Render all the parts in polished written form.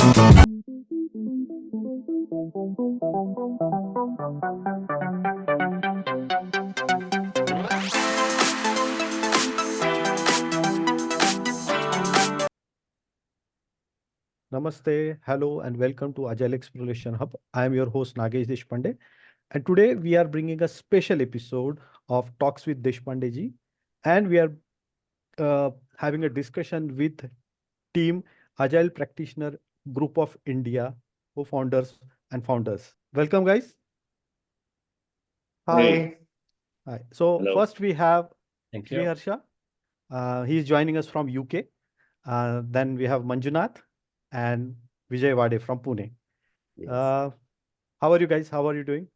Namaste, hello, and welcome to Agile Exploration Hub. I am your host Nagesh Deshpande, and today we are bringing a special episode of Talks with Deshpande ji, and we are having a discussion with Team Agile Practitioner Group of India, co-founders and founders. Welcome, guys. Hey, Hi. Hi. So hello. first we have Thank Sri you. Harsha. He is joining us from UK. Then we have Manjunath and Vijay Wade from Pune. Yes. Uh, how are you guys? How are you doing?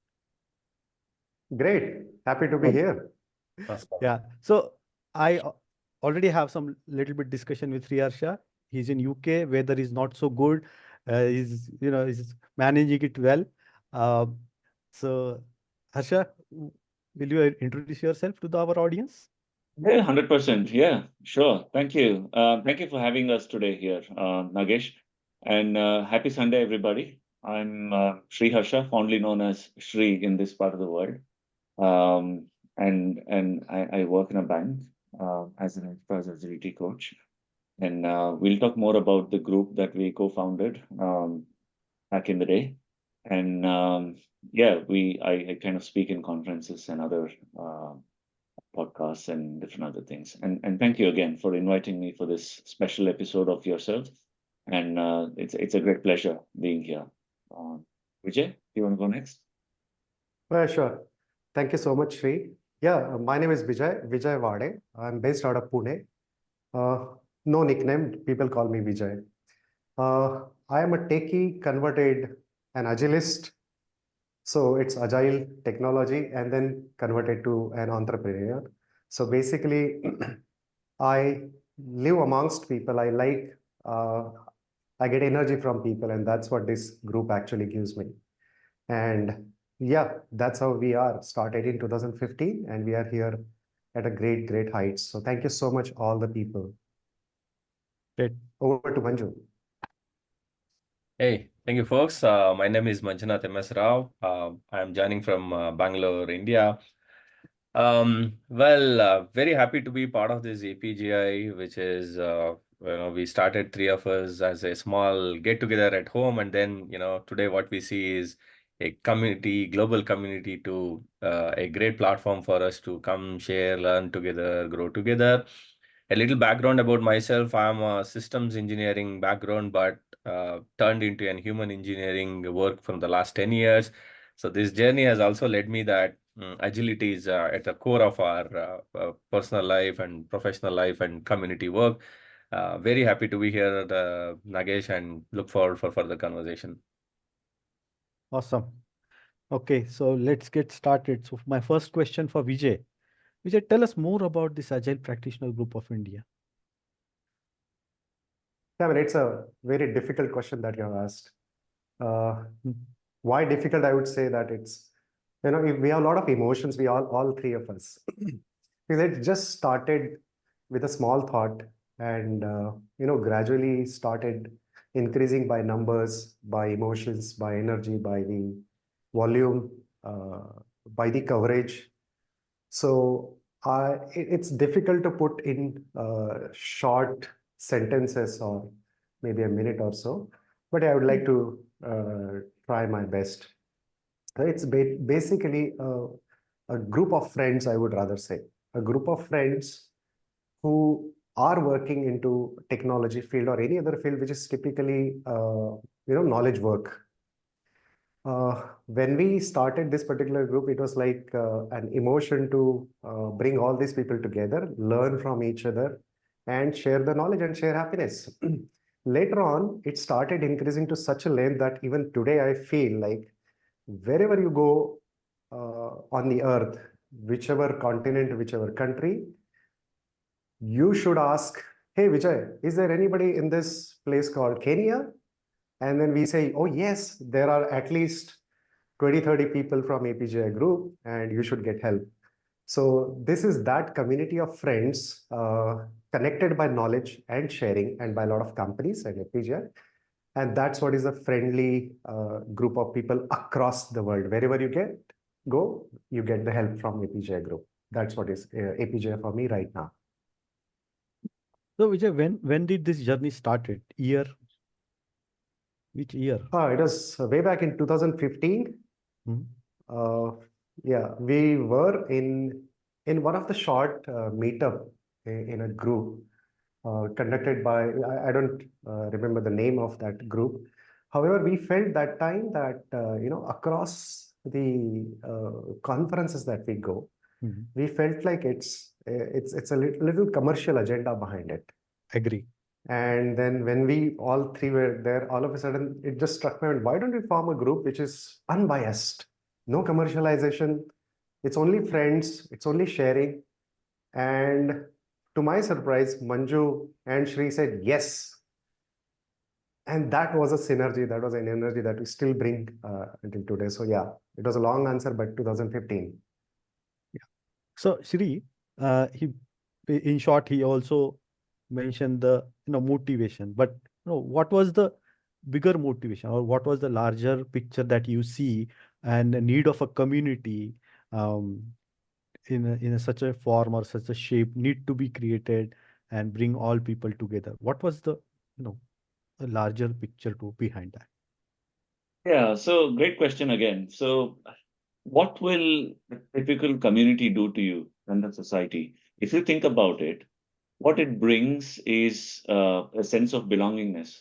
Great. Happy to be Good. here. Awesome. Yeah. So I already have some little bit discussion with Harsha. He's in UK. Weather is not so good. He's managing it well. Uh, so Harsha, will you introduce yourself to our audience? Yeah, 100%. Yeah, sure. Thank you. Thank you for having us today here, Nagesh. And happy Sunday, everybody. I'm Sri Harsha, fondly known as Sri in this part of the world. Um, and I work in a bank as an enterprise agility coach. And we'll talk more about the group that we co-founded back in the day. And yeah, I kind of speak in conferences and other podcasts and different other things. And thank you again for inviting me for this special episode of yourself. And it's a great pleasure being here. Vijay, do you want to go next? Well, sure. Thank you so much, Sri. Yeah, my name is Vijay Wade. I'm based out of Pune. Uh, no nickname. People call me Vijay. I am a techie converted an agilist. So it's agile technology and then converted to an entrepreneur. So basically, I live amongst people. Uh, I get energy from people, and that's what this group actually gives me. And yeah, that's how we are. Started in 2015, and we are here at a great heights. So thank you so much, all the people. Great. Over to Manju. Hey, thank you, folks. My name is Manjunath M.S. Rao. I'm joining from Bangalore, India. Very happy to be part of this APGI, which is, we started three of us as a small get together at home. And then, today what we see is a community, global community to a great platform for us to come share, learn together, grow together. A little background about myself. I'm a systems engineering background, but turned into an human engineering work from the last 10 years. So this journey has also led me that agility is at the core of our personal life and professional life and community work. Very happy to be here, Nagesh, and look forward for further conversation. Awesome. Okay, so let's get started. So my first question for Vijay. Vijay, tell us more about this Agile Practitioner Group of India. Yeah, I mean, it's a very difficult question that you have asked. Uh, Hmm. why difficult? I would say that it's, we have a lot of emotions. We all three of us. Because it just started with a small thought, and gradually started increasing by numbers, by emotions, by energy, by the volume, by the coverage. So it's difficult to put in short sentences or maybe a minute or so, but I would like to try my best. It's basically a group of friends, I would rather say, a group of friends who are working into technology field or any other field which is typically knowledge work. When we started this particular group, it was like an emotion to bring all these people together, learn from each other, and share the knowledge and share happiness. Later on, it started increasing to such a length that even today I feel like wherever you go on the earth, whichever continent, whichever country, you should ask, hey, Vijay, is there anybody in this place called Kenya? And then we say, oh, yes, there are at least 20, 30 people from APGI group, and you should get help. So this is that community of friends connected by knowledge and sharing and by a lot of companies and APGI. And that's what is a friendly group of people across the world. Wherever you go, you get the help from APGI group. That's what is APGI for me right now. So Vijay, when did this journey started? Year? Which year? It was way back in 2015. Hmm. Yeah, we were in one of the short meetup in a group conducted by, I don't remember the name of that group. However, we felt that time that across the conferences that we go, Mhm. we felt like it's a little commercial agenda behind it. Agree. And then when we all three were there, all of a sudden it just struck me, why don't we form a group which is unbiased, no commercialization, it's only friends, it's only sharing. And to my surprise, Manju and Shri said yes. And that was a synergy, that was an energy that we still bring until today. So yeah, it was a long answer, but 2015. So Shri, in short, he also mentioned the motivation, but what was the bigger motivation, or what was the larger picture that you see and the need of a community um, in such a form or such a shape need to be created and bring all people together? What was the a larger picture to behind that? Yeah, so great question again. So, what will a typical community do to you and the society? If you think about it, what it brings is a sense of belongingness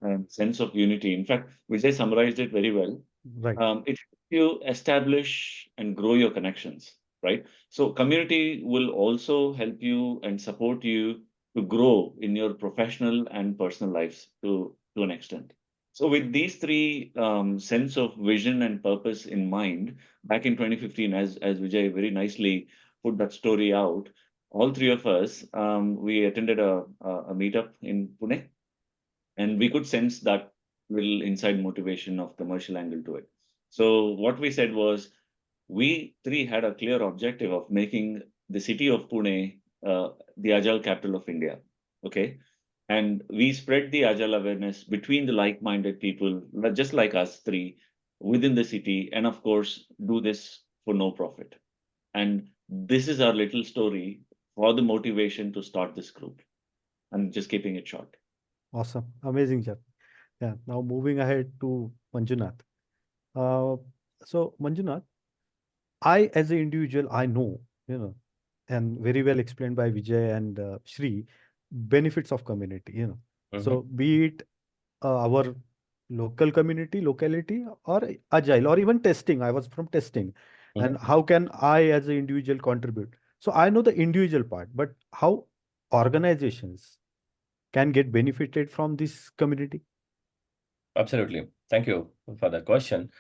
and sense of unity. In fact, Vijay summarized it very well. Right. It helps you establish and grow your connections, right? So, community will also help you and support you to grow in your professional and personal lives to an extent. So, with these three sense of vision and purpose in mind, back in 2015, as Vijay very nicely put that story out, all three of us we attended a meetup in Pune, and we could sense that little inside motivation of commercial angle to it. So what we said was, we three had a clear objective of making the city of Pune the agile capital of India. Okay. And we spread the agile awareness between the like-minded people, just like us three, within the city, and of course, do this for no profit. And this is our little story for the motivation to start this group. I'm just keeping it short. Awesome. Amazing, job. Yeah. Now moving ahead to Manjunath. Uh, so Manjunath, I, as an individual, I know, and very well explained by Vijay and Shri, benefits of community. So be it our local community, locality, or agile, or even testing. I was from testing. And how can I, as an individual, contribute? So I know the individual part, but how organizations can get benefited from this community? Absolutely. Thank you for that question.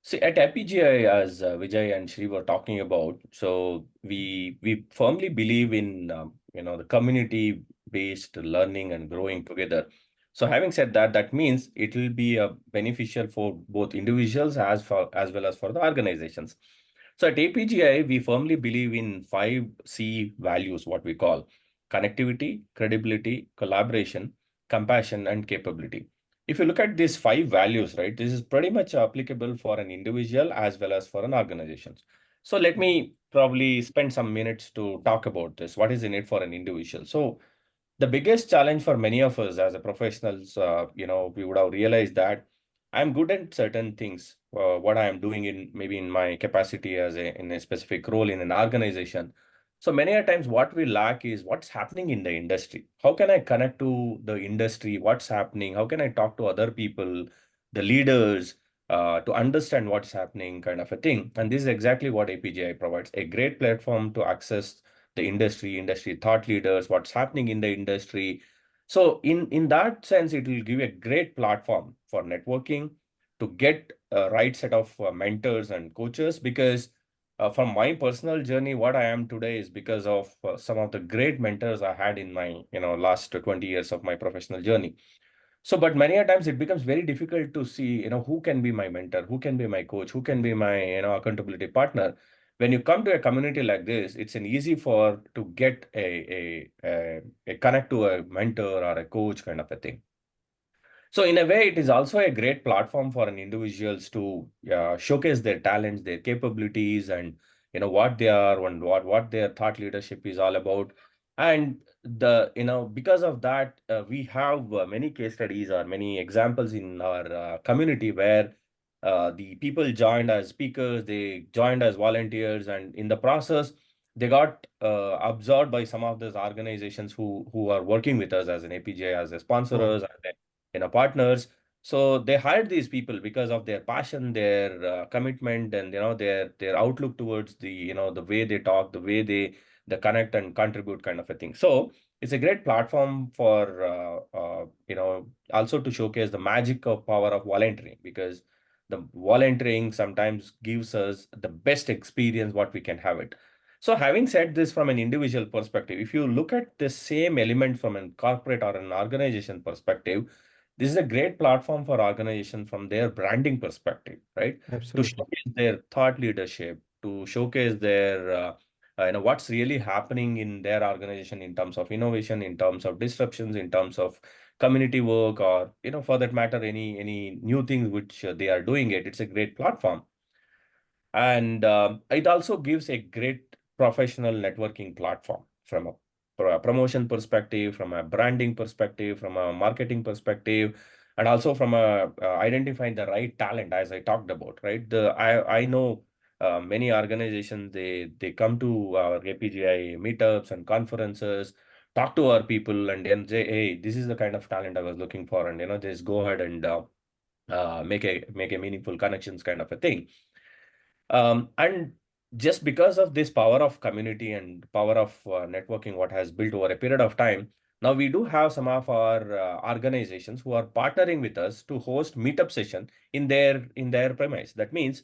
See, at APGI, as Vijay and Shri were talking about, so we firmly believe in the community-based learning and growing together. So having said that, that means it will be beneficial for both individuals as well as for the organizations. So at APGI, we firmly believe in 5C values, what we call connectivity, credibility, collaboration, compassion, and capability. If you look at these 5 values, right, this is pretty much applicable for an individual as well as for an organization. So let me probably spend some minutes to talk about this. What is in it for an individual? So the biggest challenge for many of us as a professionals, we would have realized that I'm good at certain things, what I am doing in maybe in my capacity in a specific role in an organization. So many a times what we lack is what's happening in the industry. How can I connect to the industry? What's happening? How can I talk to other people, the leaders, to understand what's happening, kind of a thing. And this is exactly what APGI provides, a great platform to access the industry thought leaders, what's happening in the industry. So in that sense, it will give a great platform for networking to get a right set of mentors and coaches, because from my personal journey, what I am today is because of some of the great mentors I had in my last 20 years of my professional journey. So, but many a times it becomes very difficult to see, who can be my mentor, who can be my coach, who can be my, accountability partner. When you come to a community like this, it's an easy for to get a connect to a mentor or a coach kind of a thing. So in a way, it is also a great platform for an individuals to showcase their talents, their capabilities, and what they are and what their thought leadership is all about. And because of that, we have many case studies or many examples in our community where the people joined as speakers, they joined as volunteers, and in the process, they got absorbed by some of those organizations who are working with us as an APGI, as a sponsors, partners. So they hired these people because of their passion, their commitment, and their outlook towards the way they talk, the way they connect and contribute, kind of a thing. So it's a great platform for also to showcase the magic of power of volunteering, because the volunteering sometimes gives us the best experience what we can have it. So having said this, from an individual perspective, if you look at the same element from a corporate or an organization perspective, this is a great platform for organizations from their branding perspective, right? To Absolutely. showcase their thought leadership, to showcase their what's really happening in their organization in terms of innovation, in terms of disruptions, in terms of community work, or for that matter, any new things which they are doing it. It's a great platform. And it also gives a great professional networking platform from a promotion perspective, from a branding perspective, from a marketing perspective, and also from identifying the right talent, as I talked about, right? I know many organizations, they come to our APGI meetups and conferences, talk to our people, and then say, hey, this is the kind of talent I was looking for, and just go ahead and make a meaningful connections, kind of a thing. And just because of this power of community and power of networking, what has built over a period of time, now we do have some of our organizations who are partnering with us to host meetup session in their premise. That means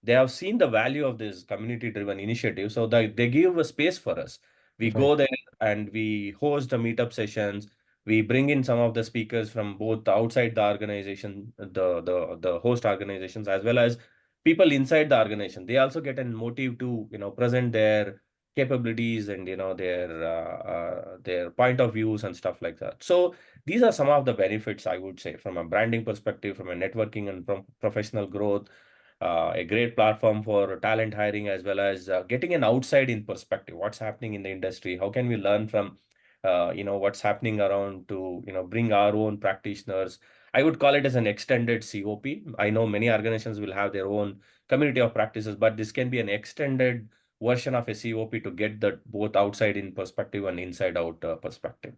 they have seen the value of this community driven initiative, so that they give a space for us. We Right. go there and we host the meetup sessions. We bring in some of the speakers from both outside the organization, the host organizations, as well as people inside the organization. They also get a motive to present their capabilities and their point of views and stuff like that. So these are some of the benefits, I would say, from a branding perspective, from a networking and from professional growth. A great platform for talent hiring, as well as getting an outside in perspective, what's happening in the industry, how can we learn from what's happening around, to bring our own practitioners. I would call it as an extended COP. I know many organizations will have their own community of practices, but this can be an extended version of a COP to get that both outside in perspective and inside out perspective.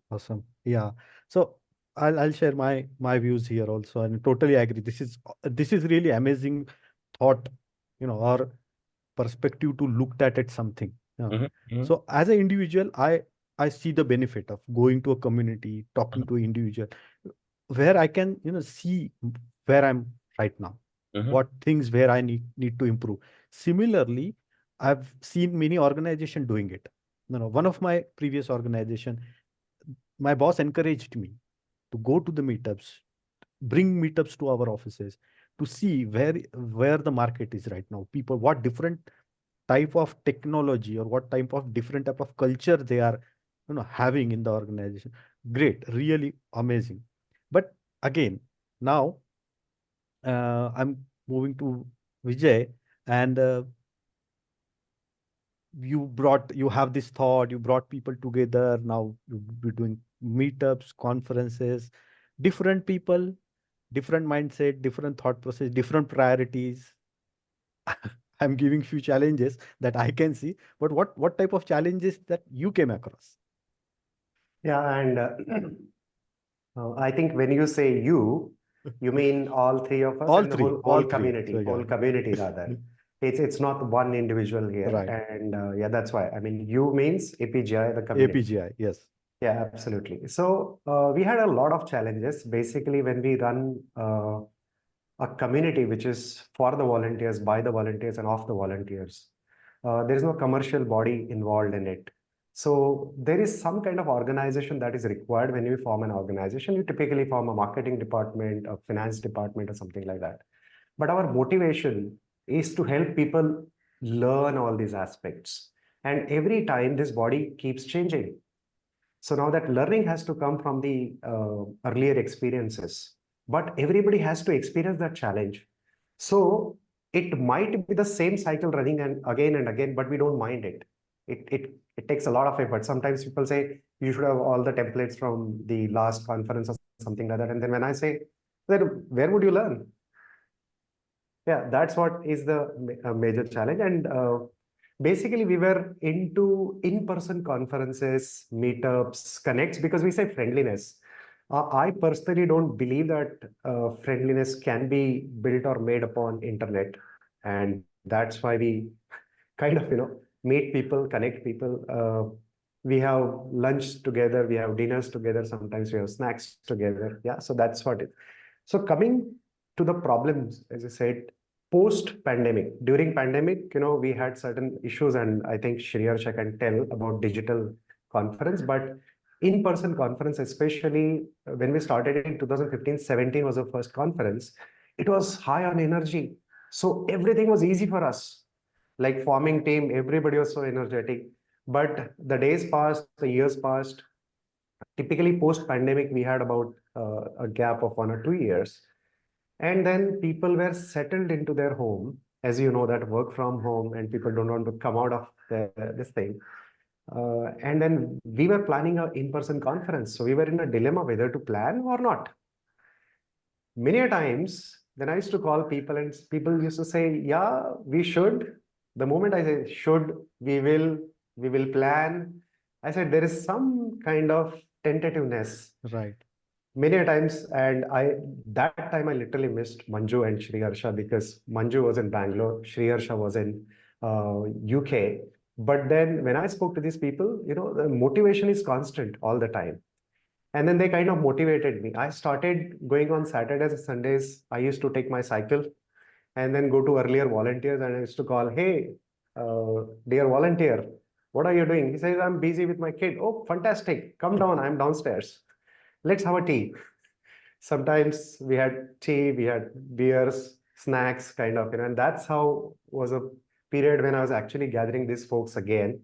Awesome. Yeah. So I'll share my views here also, and totally agree. This is really amazing thought, or perspective to look at something. Yeah. Mm-hmm. So as an individual, I see the benefit of going to a community, talking to an individual, where I can, see where I'm right now, Mm-hmm. what things where I need to improve. Similarly, I've seen many organizations doing it. One of my previous organization, my boss encouraged me to go to the meetups, bring meetups to our offices, to see where the market is right now. People, what different type of technology or what type of different type of culture they are having in the organization. Great, really amazing. But again, now I'm moving to Vijay, and you have this thought, you brought people together. Now you'll be doing meetups, conferences, different people, different mindset, different thought process, different priorities. I'm giving few challenges that I can see, but what type of challenges that you came across? Yeah, and I think when you say you mean all three of us All and the three, whole all three. So whole yeah. community rather. It's not one individual here, Right. and yeah, that's why. I mean, you means APGI, the community. APGI, yes. Yeah, absolutely. So we had a lot of challenges. Basically, when we run a community which is for the volunteers, by the volunteers, and of the volunteers, there is no commercial body involved in it. So there is some kind of organization that is required when you form an organization. You typically form a marketing department, a finance department, or something like that. But our motivation is to help people learn all these aspects. And every time this body keeps changing. So now that learning has to come from the earlier experiences, but everybody has to experience that challenge. So it might be the same cycle running and again, but we don't mind it. It takes a lot of effort. Sometimes people say you should have all the templates from the last conference or something like that. And then when I say, then where would you learn? Yeah, that's what is the major challenge. And basically, we were into in-person conferences, meetups, connects, because we say friendliness. I personally don't believe that friendliness can be built or made upon internet. And that's why we kind of, meet people, connect people. We have lunch together, we have dinners together, sometimes we have snacks together. Yeah, so that's what it. So coming to the problems, as I said, post-pandemic, during pandemic, we had certain issues, and I think Shriharsha can tell about digital conference, but in-person conference, especially when we started in 2015-17 was the first conference, it was high on energy. So everything was easy for us. Like forming team, everybody was so energetic. But the days passed, the years passed. Typically post-pandemic, we had about a gap of 1 or 2 years. And then people were settled into their home, as you know, that work from home, and people don't want to come out of this thing. And then we were planning an in-person conference. So we were in a dilemma whether to plan or not. Many a times, then I used to call people and people used to say, yeah, we should. The moment I say should, we will plan. I said, there is some kind of tentativeness. Right. Many a times, and that time I literally missed Manju and Shriharsha, because Manju was in Bangalore, Shriharsha was in UK. But then when I spoke to these people, the motivation is constant all the time. And then they kind of motivated me. I started going on Saturdays and Sundays. I used to take my cycle and then go to earlier volunteers, and I used to call, hey, dear volunteer, what are you doing? He says, I'm busy with my kid. Oh, fantastic. Come down. I'm downstairs. Let's have a tea. Sometimes we had tea, we had beers, snacks, kind of, and that's how was a period when I was actually gathering these folks again.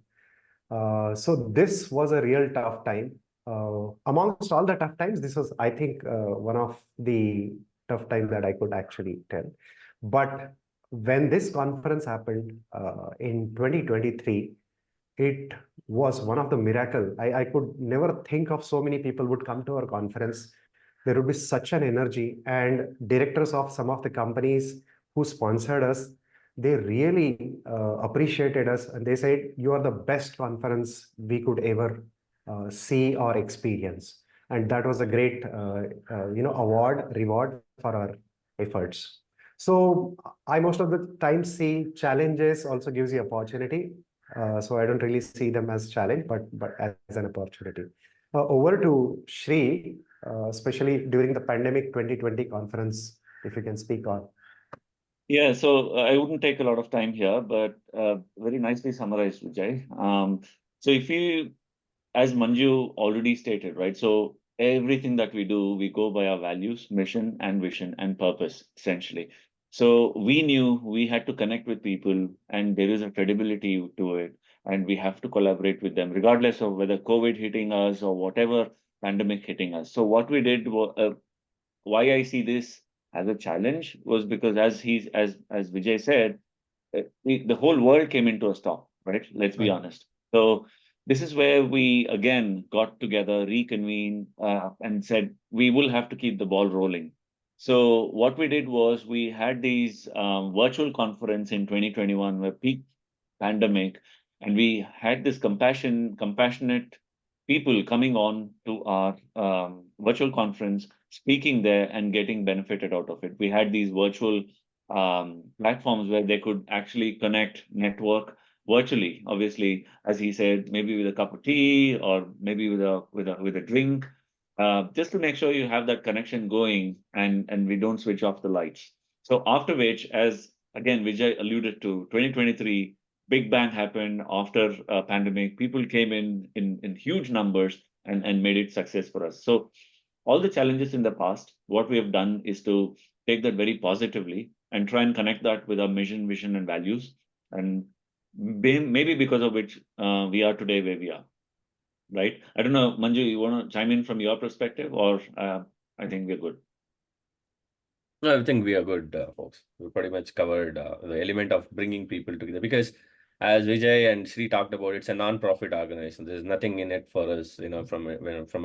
So this was a real tough time. Amongst all the tough times, this was, I think, one of the tough times that I could actually tell. But when this conference happened in 2023, it was one of the miracle. I could never think of so many people would come to our conference. There would be such an energy, and directors of some of the companies who sponsored us, they really appreciated us, and they said, you are the best conference we could ever see or experience. And that was a great reward for our efforts. So I most of the time see challenges also gives you opportunity. So I don't really see them as challenge, but as an opportunity. Over to Shri, especially during the pandemic 2020 conference, if you can speak on. Yeah, so I wouldn't take a lot of time here, but very nicely summarized, Vijay. So if you, as Manju already stated, right? So everything that we do, we go by our values, mission, and vision and purpose, essentially. So we knew we had to connect with people, and there is a credibility to it, and we have to collaborate with them, regardless of whether COVID hitting us or whatever pandemic hitting us. So what we did was, why I see this as a challenge was because, as Vijay said, the whole world came into a stop, right? Let's be honest. So this is where we again got together, reconvened, and said we will have to keep the ball rolling. So what we did was we had these virtual conference in 2021, where peak pandemic, and we had this compassionate people coming on to our virtual conference, speaking there and getting benefited out of it. We had these virtual platforms where they could actually connect, network virtually. Obviously, as he said, maybe with a cup of tea or maybe with a drink, just to make sure you have that connection going and we don't switch off the lights. So after which, as again Vijay alluded to, 2023 big bang happened after a pandemic. People came in huge numbers and made it success for us. So all the challenges in the past, what we have done is to take that very positively and try and connect that with our mission, vision, and values, and maybe because of which we are today where we are. right? I don't know, Manju, you want to chime in from your perspective, or I think we're good. No, I think we are good, folks. We pretty much covered the element of bringing people together because, as Vijay and Sri talked about, it's a non-profit organization. There's nothing in it for us, from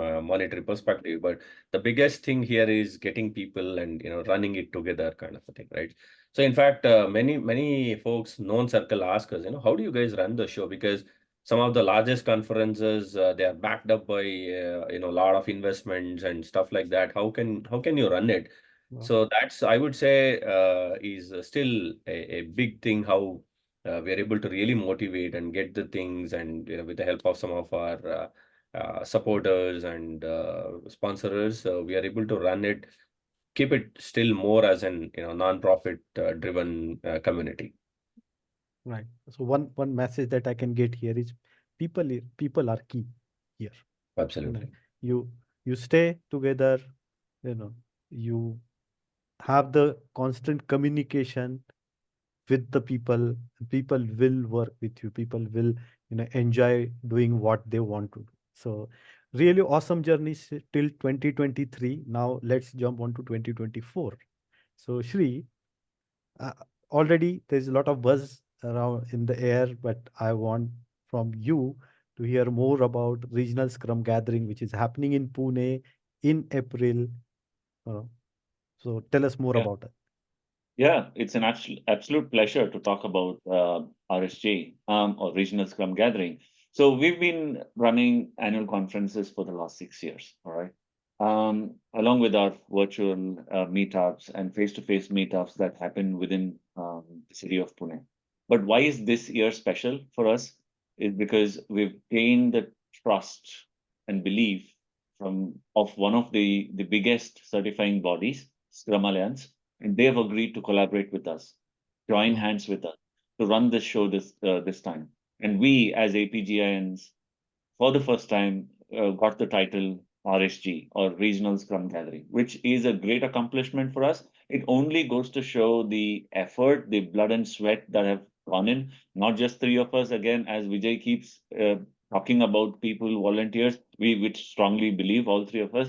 a monetary perspective. But the biggest thing here is getting people and running it together, kind of a thing, right? So, in fact, many folks, known circle, ask us, how do you guys run the show? Because some of the largest conferences, they are backed up by a lot of investments and stuff like that. How can you run it? Wow. So that's, I would say, is still a big thing how we are able to really motivate and get the things, and with the help of some of our supporters and sponsors, we are able to run it, keep it still more as an non-profit driven community. Right. So one message that I can get here is people are key here. Absolutely. You stay together, you know, you have the constant communication with the people. People will work with you. People will, enjoy doing what they want to do. So really awesome journey till 2023. Now let's jump on to 2024. So Shri, uh, already there's a lot of buzz around in the air, but I want from you to hear more about Regional Scrum Gathering, which is happening in Pune in April. Uh, so tell us more Yeah. about it. Yeah, it's an absolute pleasure to talk about RSG, or Regional Scrum Gathering. So we've been running annual conferences for the last 6 years, all right? Along with our virtual meetups and face-to-face meetups that happen within the city of Pune. But why is this year special for us? Is because we've gained the trust and belief of one of the biggest certifying bodies, Scrum Alliance, and they've agreed to collaborate with us, join Wow. hands with us to run this show this time. And we, as APGIans, for the first time, got the title RSG, or Regional Scrum Gathering, which is a great accomplishment for us. It only goes to show the effort, the blood and sweat that have gone in. Not just three of us. Again, as Vijay keeps talking about people, volunteers, we which strongly believe all three of us,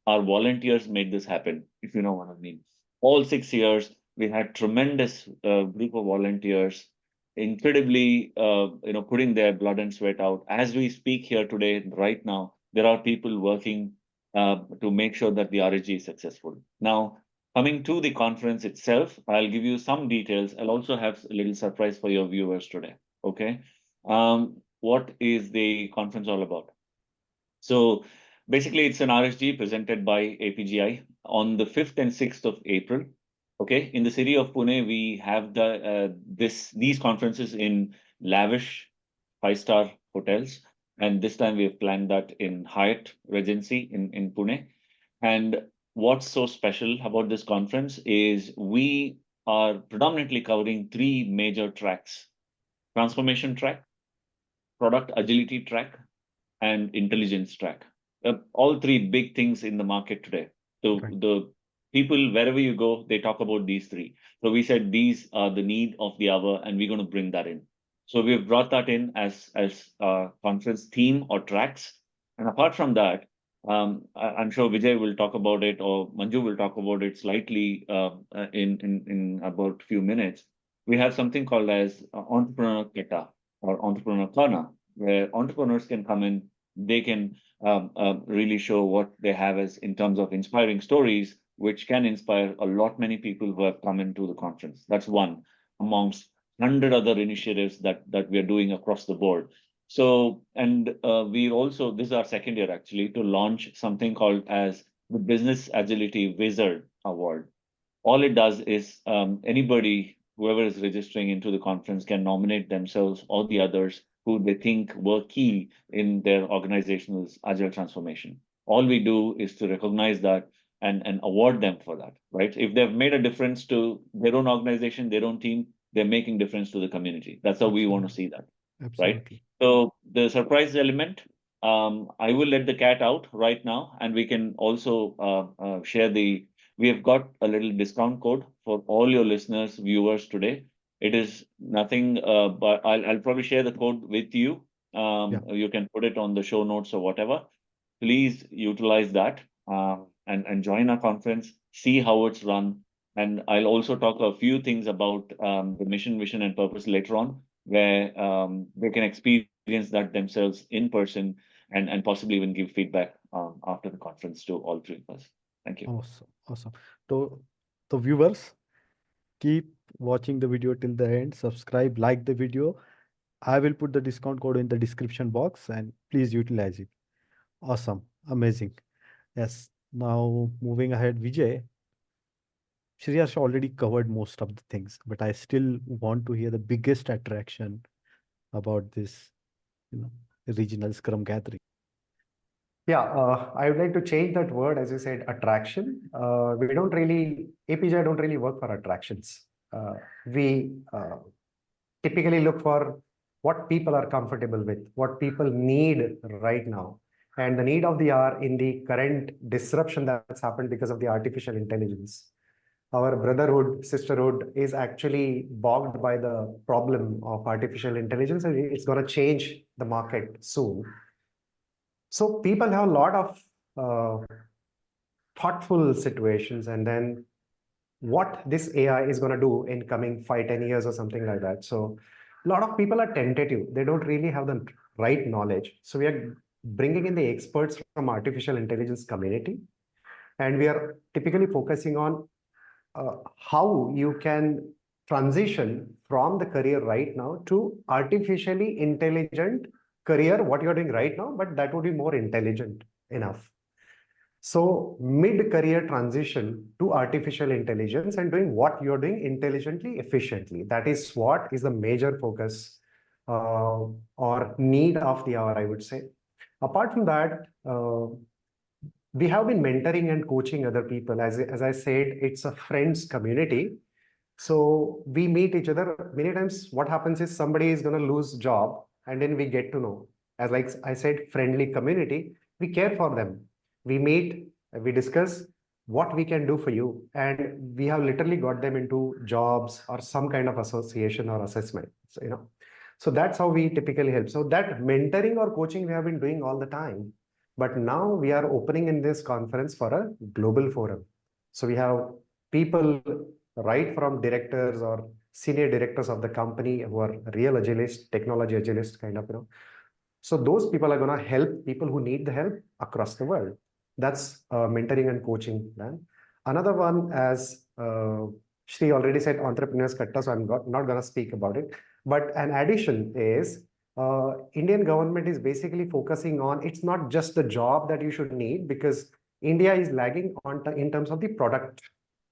our volunteers made this happen. If you know what I mean. All 6 years, we had tremendous group of volunteers, incredibly, putting their blood and sweat out. As we speak here today, right now, there are people working to make sure that the RSG is successful. Now, coming to the conference itself, I'll give you some details. I'll also have a little surprise for your viewers today. Okay. What is the conference all about? So basically, it's an RSG presented by APGI on the 5th and 6th of April. Okay, in the city of Pune, we have these conferences in lavish five-star hotels, and this time we have planned that in Hyatt Regency in Pune. And what's so special about this conference is we are predominantly covering three major tracks: transformation track, product agility track, and intelligence track. All three big things in the market today. So Right. the people, wherever you go, they talk about these three. So we said these are the need of the hour, and we're going to bring that in. So we've brought that in as conference theme or tracks. And apart from that, I'm sure Vijay will talk about it, or Manju will talk about it slightly in about a few minutes. We have something called as Entrepreneur Keta or Entrepreneur Corner, where entrepreneurs can come in, they can really show what they have as in terms of inspiring stories, which can inspire a lot many people who have come into the conference. That's one amongst 100 other initiatives that we are doing across the board. So, and we also, this is our second year actually, to launch something called as the Business Agility Wizard Award. All it does is anybody, whoever is registering into the conference, can nominate themselves or the others who they think were key in their organization's agile transformation. All we do is to recognize that and award them for that, right? If they've made a difference to their own organization, their own team, they're making difference to the community. That's how we want to see that, right? Absolutely. So the surprise element, I will let the cat out right now, and we can also share we have got a little discount code for all your listeners, viewers today. It is nothing, but I'll probably share the code with you. You can put it on the show notes or whatever. Please utilize that and join our conference, see how it's run. And I'll also talk a few things about the mission, vision, and purpose later on, where they can experience that themselves in person and possibly even give feedback after the conference to all three of us. Thank you. Awesome. Awesome. So, the viewers, keep watching the video till the end. Subscribe, like the video. I will put the discount code in the description box and please utilize it. Awesome. Amazing. Yes. Now, moving ahead, Vijay. Shreyash already covered most of the things, but I still want to hear the biggest attraction about this, regional Scrum Gathering. Yeah, I would like to change that word, as you said, attraction. We don't really, APGI don't really work for attractions. We typically look for what people are comfortable with, what people need right now. And the need of the hour in the current disruption that's happened because of the artificial intelligence. Our brotherhood, sisterhood is actually bogged by the problem of artificial intelligence, and it's going to change the market soon. So people have a lot of thoughtful situations, and then what this AI is going to do in coming 5-10 years or something like that. So a lot of people are tentative. They don't really have the right knowledge. So we are bringing in the experts from artificial intelligence community, and we are typically focusing on how you can transition from the career right now to artificially intelligent career, what you're doing right now, but that would be more intelligent enough. So mid-career transition to artificial intelligence and doing what you're doing intelligently, efficiently. That is what is the major focus or need of the hour, I would say. Apart from that, we have been mentoring and coaching other people. As I said, it's a friends community. So we meet each other. Many times what happens is somebody is going to lose job, and then we get to know. As like I said, friendly community, we care for them. We meet, we discuss what we can do for you. And we have literally got them into jobs or some kind of association or assessment. So, so that's how we typically help. So that mentoring or coaching we have been doing all the time. But now we are opening in this conference for a global forum. So we have people right from directors or senior directors of the company who are real agilists, technology agilists kind of, So those people are going to help people who need the help across the world. That's mentoring and coaching plan. Another one, as Shri already said, entrepreneurs katta, so I'm not going to speak about it. But an addition is Indian government is basically focusing on, it's not just the job that you should need, because India is lagging in terms of the product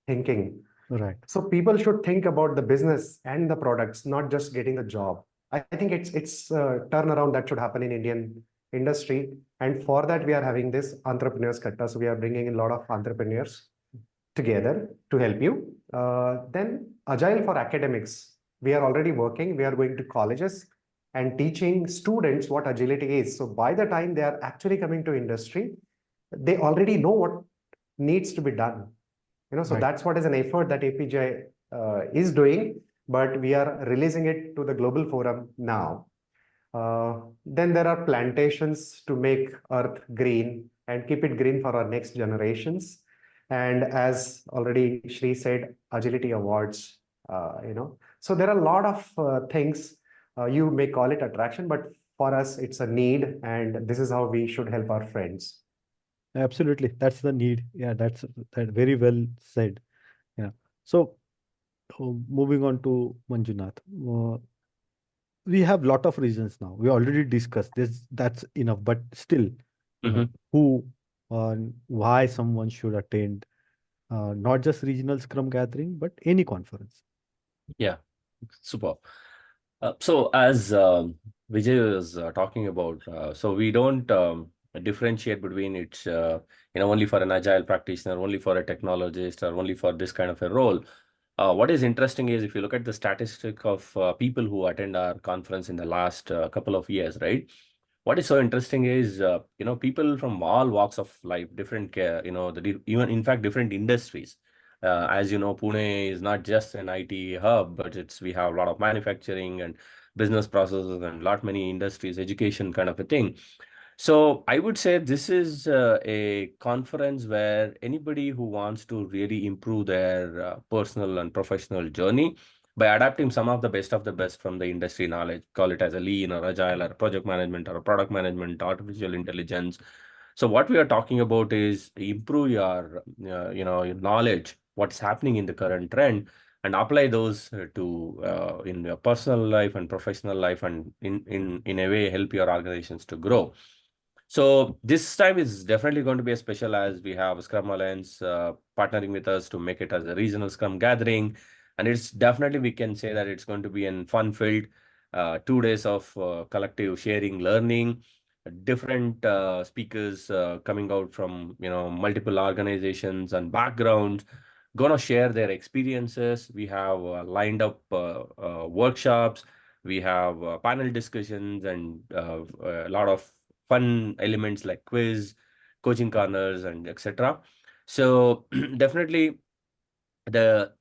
thinking. Right. So people should think about the business and the products, not just getting the job. I think it's a turnaround that should happen in Indian industry. And for that, we are having this entrepreneurs katta. So we are bringing in a lot of entrepreneurs together to help you. Then Agile for academics. We are already working. We are going to colleges and teaching students what agility is. So by the time they are actually coming to industry, they already know what needs to be done. So Right. that's what is an effort that APGI is doing, but we are releasing it to the global forum now. Then there are plantations to make Earth green and keep it green for our next generations. And as already Shri said, agility awards, So there are a lot of things. You may call it attraction, but for us, it's a need. And this is how we should help our friends. Absolutely. That's the need. Yeah, that's that very well said. Yeah. So moving on to Manjunath. We have lot of reasons now. We already discussed this. That's enough. But still, who, why someone should attend, not just regional Scrum Gathering, but any conference. Yeah, super. So as Vijay was talking about, so we don't differentiate between it's only for an agile practitioner, only for a technologist, or only for this kind of a role. What is interesting is if you look at the statistic of people who attend our conference in the last couple of years, right? What is so interesting is people from all walks of life, different even in fact different industries. As you know, Pune is not just an IT hub, but we have a lot of manufacturing and business processes and lot many industries, education kind of a thing. So I would say this is a conference where anybody who wants to really improve their personal and professional journey by adapting some of the best from the industry knowledge, call it as a lean or agile or project management or a product management, artificial intelligence. So what we are talking about is improve your, your knowledge, what's happening in the current trend, and apply those to in your personal life and professional life, and in a way help your organizations to grow. So this time is definitely going to be a special, as we have Scrum Alliance partnering with us to make it as a regional Scrum gathering. And it's definitely, we can say that it's going to be a fun-filled 2 days of collective sharing, learning, different speakers coming out from, multiple organizations and backgrounds, going to share their experiences. We have lined up workshops. We have panel discussions and a lot of fun elements like quiz, coaching corners, and etc. So definitely the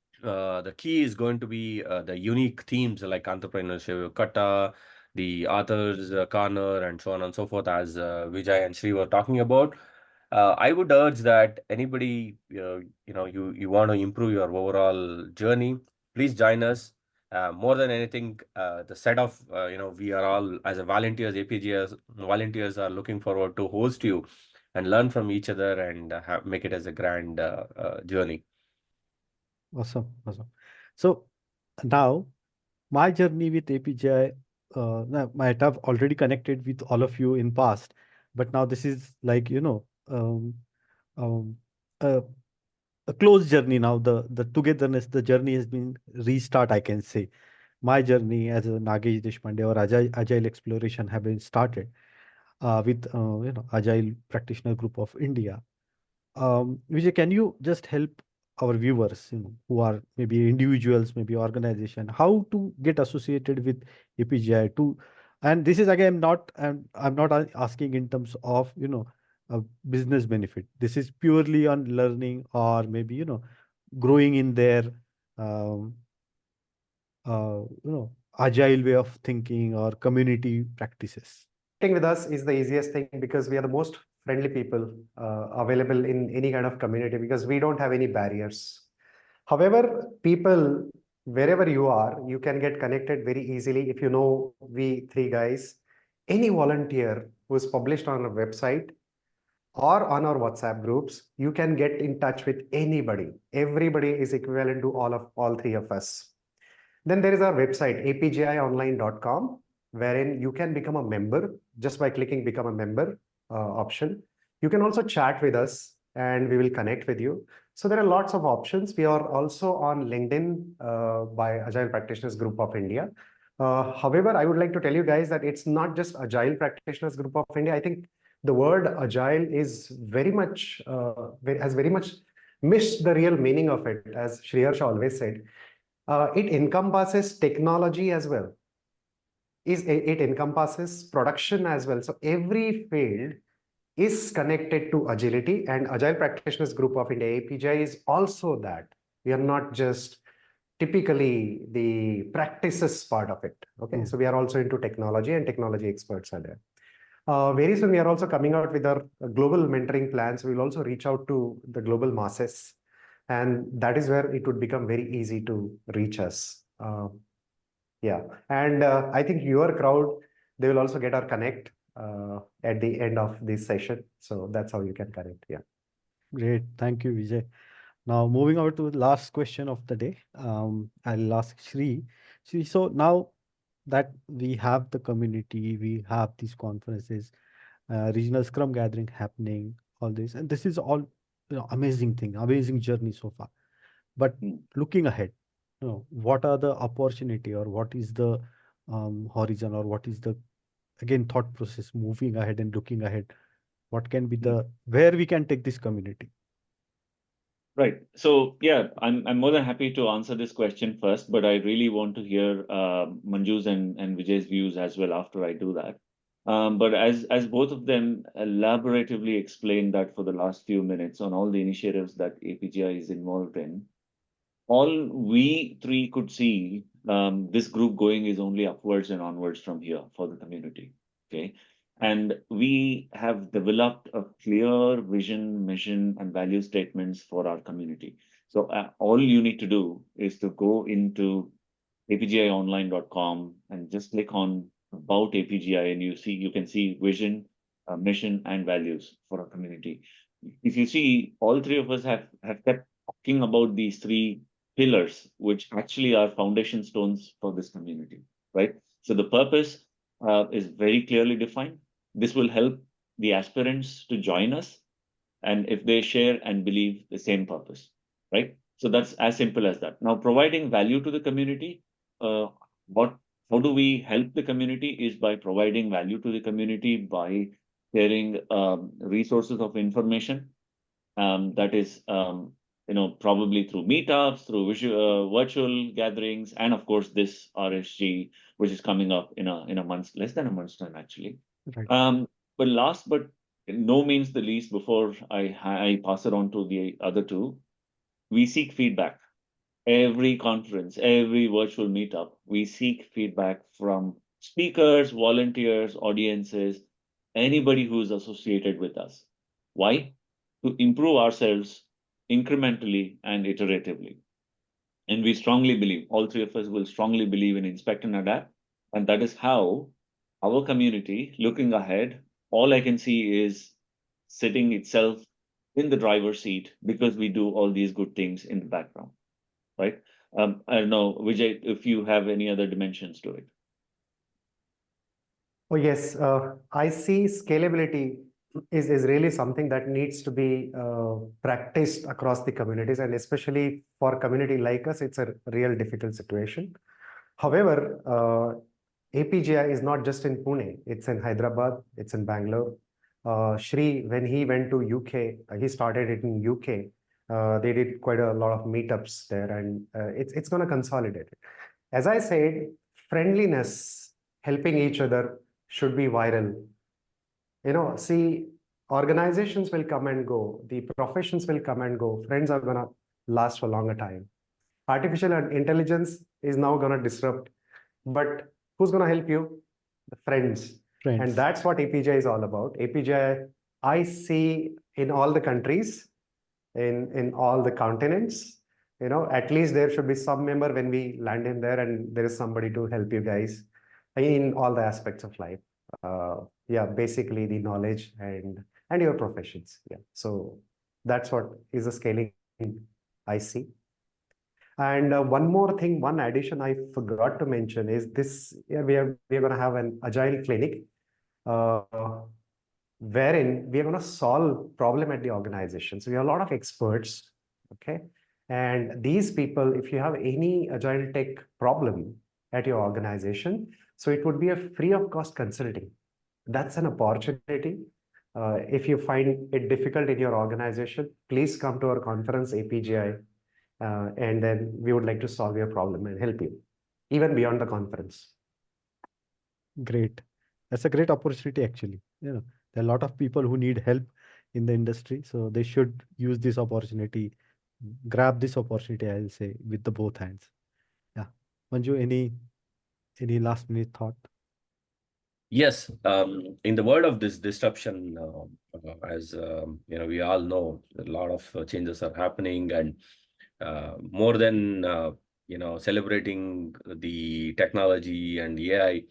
key is going to be the unique themes like entrepreneurship, kata, the authors corner, and so on and so forth, as Vijay and Sri were talking about. I would urge that anybody you want to improve your overall journey, please join us. More than anything, the set of we are all as a volunteers, APGs volunteers are looking forward to host you and learn from each other and make it as a grand journey. Awesome, awesome. So now my journey with APGI might have already connected with all of you in past, but now this is like, um, a, a close journey now. The togetherness, the journey has been restart, I can say. My journey as a Nagesh Deshpande or Agile Exploration have been started with Agile Practitioner Group of India. Vijay, can you just help our viewers, who are maybe individuals, maybe organization, how to get associated with APGI to, and this is again not, I'm not asking in terms of, a business benefit. This is purely on learning or maybe, growing in their, um, agile way of thinking or community practices. Connecting with us is the easiest thing because we are the most friendly people available in any kind of community because we don't have any barriers. However, people, wherever you are, you can get connected very easily if you know we three guys. Any volunteer who is published on our website or on our WhatsApp groups, you can get in touch with anybody. Everybody is equivalent to all three of us. Then there is our website, apgionline.com, wherein you can become a member just by clicking become a member option. You can also chat with us and we will connect with you. So there are lots of options. We are also on LinkedIn by Agile Practitioners Group of India. However, I would like to tell you guys that it's not just Agile Practitioners Group of India. I think the word agile is very much has very much missed the real meaning of it, as Shriharsha always said. It encompasses technology as well. It encompasses production as well. So every field is connected to agility, and Agile Practitioners Group of India, APGI, is also that. We are not just typically the practices part of it. Okay, so we are also into technology, and technology experts are there. Very soon, we are also coming out with our global mentoring plans. We will also reach out to the global masses, and that is where it would become very easy to reach us. Yeah, and I think your crowd, they will also get our connect at the end of this session. So that's how you can connect. Yeah. Great. Thank you, Vijay. Now, moving over to the last question of the day, I'll ask Shri. Shri, so now that we have the community, we have these conferences, regional Scrum gathering happening, all this, and this is all, amazing thing, amazing journey so far. But looking ahead, what are the opportunity or what is the horizon or what is the, again, thought process moving ahead and looking ahead? What can be the, where we can take this community? Right. So yeah, I'm more than happy to answer this question first, but I really want to hear Manju's and Vijay's views as well after I do that. But as both of them elaboratively explained that for the last few minutes on all the initiatives that APGI is involved in, all we three could see this group going is only upwards and onwards from here for the community. Okay. And we have developed a clear vision, mission, and value statements for our community. So all you need to do is to go into apgionline.com and just click on about APGI, and you can see vision, mission, and values for our community. If you see, all three of us have kept talking about these three pillars, which actually are foundation stones for this community, right? So the purpose is very clearly defined. This will help the aspirants to join us, and if they share and believe the same purpose, right? So that's as simple as that. Now, providing value to the community, uh, what how do we help the community is by providing value to the community by sharing resources of information, that is, probably through meetups, through virtual gatherings, and of course this RSG, which is coming up in a month, less than a month's time actually. Right. But last but no means the least, before I pass it on to the other two, we seek feedback. Every conference, every virtual meetup, we seek feedback from speakers, volunteers, audiences, anybody who's associated with us. Why? To improve ourselves incrementally and iteratively. And we strongly believe, all three of us will strongly believe in inspect and adapt. And that is how our community, looking ahead, all I can see is sitting itself in the driver's seat because we do all these good things in the background, right? I don't know, Vijay, if you have any other dimensions to it. Oh, yes. I see scalability is really something that needs to be practiced across the communities, and especially for a community like us, it's a real difficult situation. However, APGI is not just in Pune, it's in Hyderabad, it's in Bangalore. Shri, when he went to UK, he started it in UK. They did quite a lot of meetups there, and it's going to consolidate it. As I said, friendliness, helping each other should be viral. See, organizations will come and go, the professions will come and go, friends are going to last for a longer time. Artificial intelligence is now going to disrupt, but who's going to help you? The friends. And Friends. that's what APGI is all about. APGI, I see in all the countries, in all the continents, at least there should be some member when we land in there, and there is somebody to help you guys in all the aspects of life. Yeah, basically the knowledge and your professions. Yeah, so that's what is the scaling I see. And one more thing, one addition I forgot to mention is this year we are going to have an agile clinic, uh, wherein we are going to solve problem at the organization. So we have a lot of experts, okay? And these people, if you have any agile tech problem at your organization, so it would be a free of cost consulting. That's an opportunity. If you find it difficult in your organization, please come to our conference, APGI, and then we would like to solve your problem and help you, even beyond the conference. Great. That's a great opportunity, actually. There are a lot of people who need help in the industry, so they should use this opportunity, grab this opportunity, I'll say, with the both hands. Yeah. Manju, any last minute thought? Yes, in the world of this disruption, as we all know, a lot of changes are happening, and more than celebrating the technology and AI,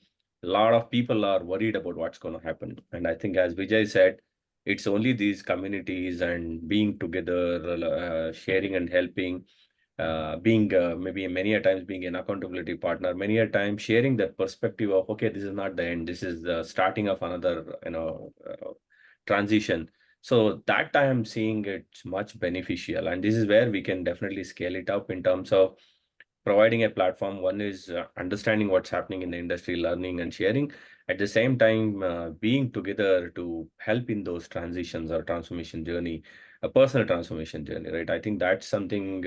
a lot of people are worried about what's going to happen. And I think, as Vijay said, it's only these communities and being together, sharing and helping, being maybe many a times being an accountability partner, many a time sharing that perspective of, okay, this is not the end, this is the starting of another transition. So that I am seeing it's much beneficial, and this is where we can definitely scale it up in terms of providing a platform. One is understanding what's happening in the industry, learning and sharing. At the same time, being together to help in those transitions or transformation journey, a personal transformation journey, right? I think that's something,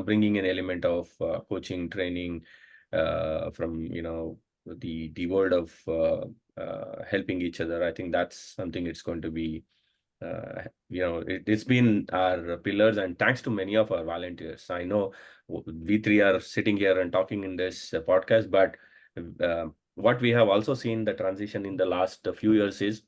bringing an element of coaching, training from, the world of helping each other. I think that's something it's going to be it's been our pillars, and thanks to many of our volunteers. I know we three are sitting here and talking in this podcast, but what we have also seen the transition in the last few years is,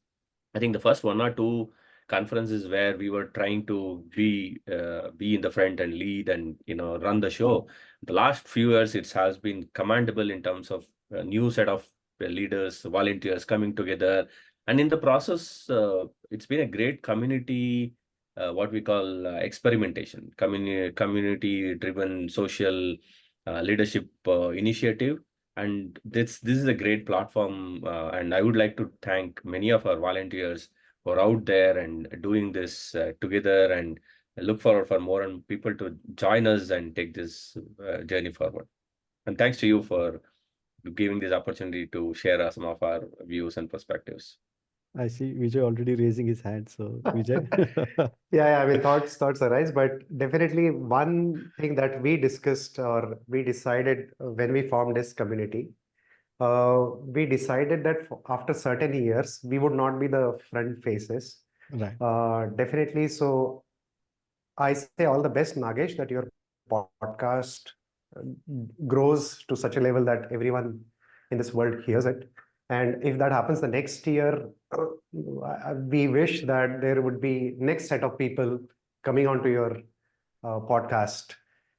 I think the first 1 or 2 conferences where we were trying to be in the front and lead and run the show. The last few years it has been commendable in terms of a new set of leaders, volunteers coming together, and in the process, it's been a great community, what we call experimentation, community-driven social leadership initiative. And this is a great platform, and I would like to thank many of our volunteers who are out there and doing this together, and look forward for more and people to join us and take this journey forward. And thanks to you for giving this opportunity to share some of our views and perspectives. I see Vijay already raising his hand. So Vijay. Yeah, I mean, thoughts arise, but definitely one thing that we discussed or we decided when we formed this community, we decided that after certain years, we would not be the front faces. Right. Definitely. So I say all the best, Nagesh, that your podcast grows to such a level that everyone in this world hears it. And if that happens the next year, we wish that there would be next set of people coming onto your podcast,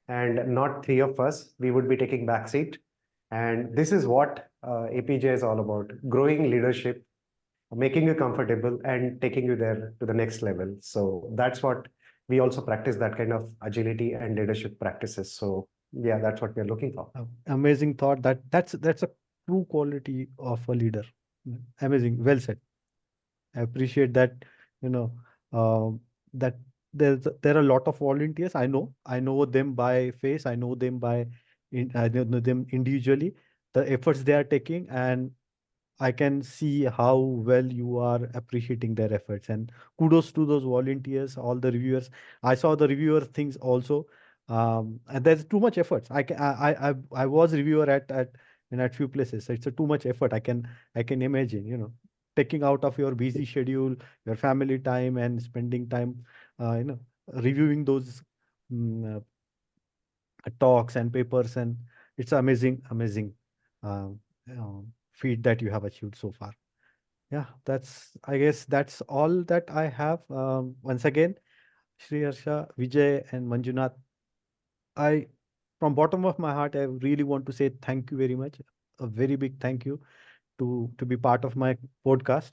and not 3 of us. We would be taking backseat. And this is what APJ is all about: growing leadership, making you comfortable, and taking you there to the next level. So that's what we also practice, that kind of agility and leadership practices. So yeah, that's what we're looking for. Amazing thought. That's a true quality of a leader. Amazing. Well said. I appreciate that, you know, that there are a lot of volunteers. I know them by face. I know them I know them individually. The efforts they are taking, and I can see how well you are appreciating their efforts. And kudos to those volunteers, all the reviewers. I saw the reviewer things also. And there's too much efforts. I was reviewer at few places. So it's a too much effort. I can imagine, taking out of your busy schedule, your family time, and spending time, reviewing those mm, talks and papers, and it's amazing uh, uh, feat that you have achieved so far. Yeah, I guess that's all that I have. Once again, Shri Harsha, Vijay, and Manjunath, I, from bottom of my heart, I really want to say thank you very much. A very big thank you to be part of my podcast.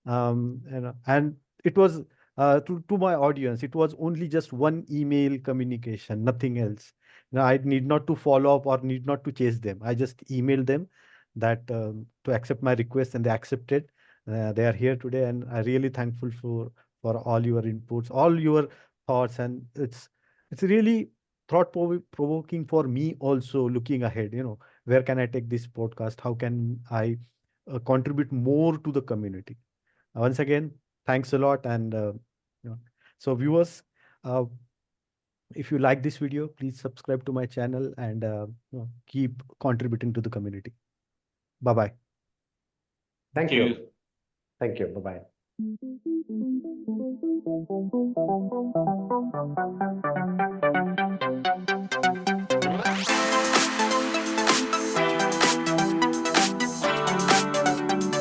And it was to my audience, it was only just one email communication, nothing else. I need not to follow up or need not to chase them. I just emailed them that to accept my request, and they accepted. They are here today, and I'm really thankful for all your inputs, all your thoughts, and it's really thought provoking for me also, looking ahead. Where can I take this podcast? How can I contribute more to the community? Once again, thanks a lot. And you know, so viewers, uh, if you like this video, please subscribe to my channel, and keep contributing to the community. Bye bye. Thank you. you. Thank you. Bye-bye.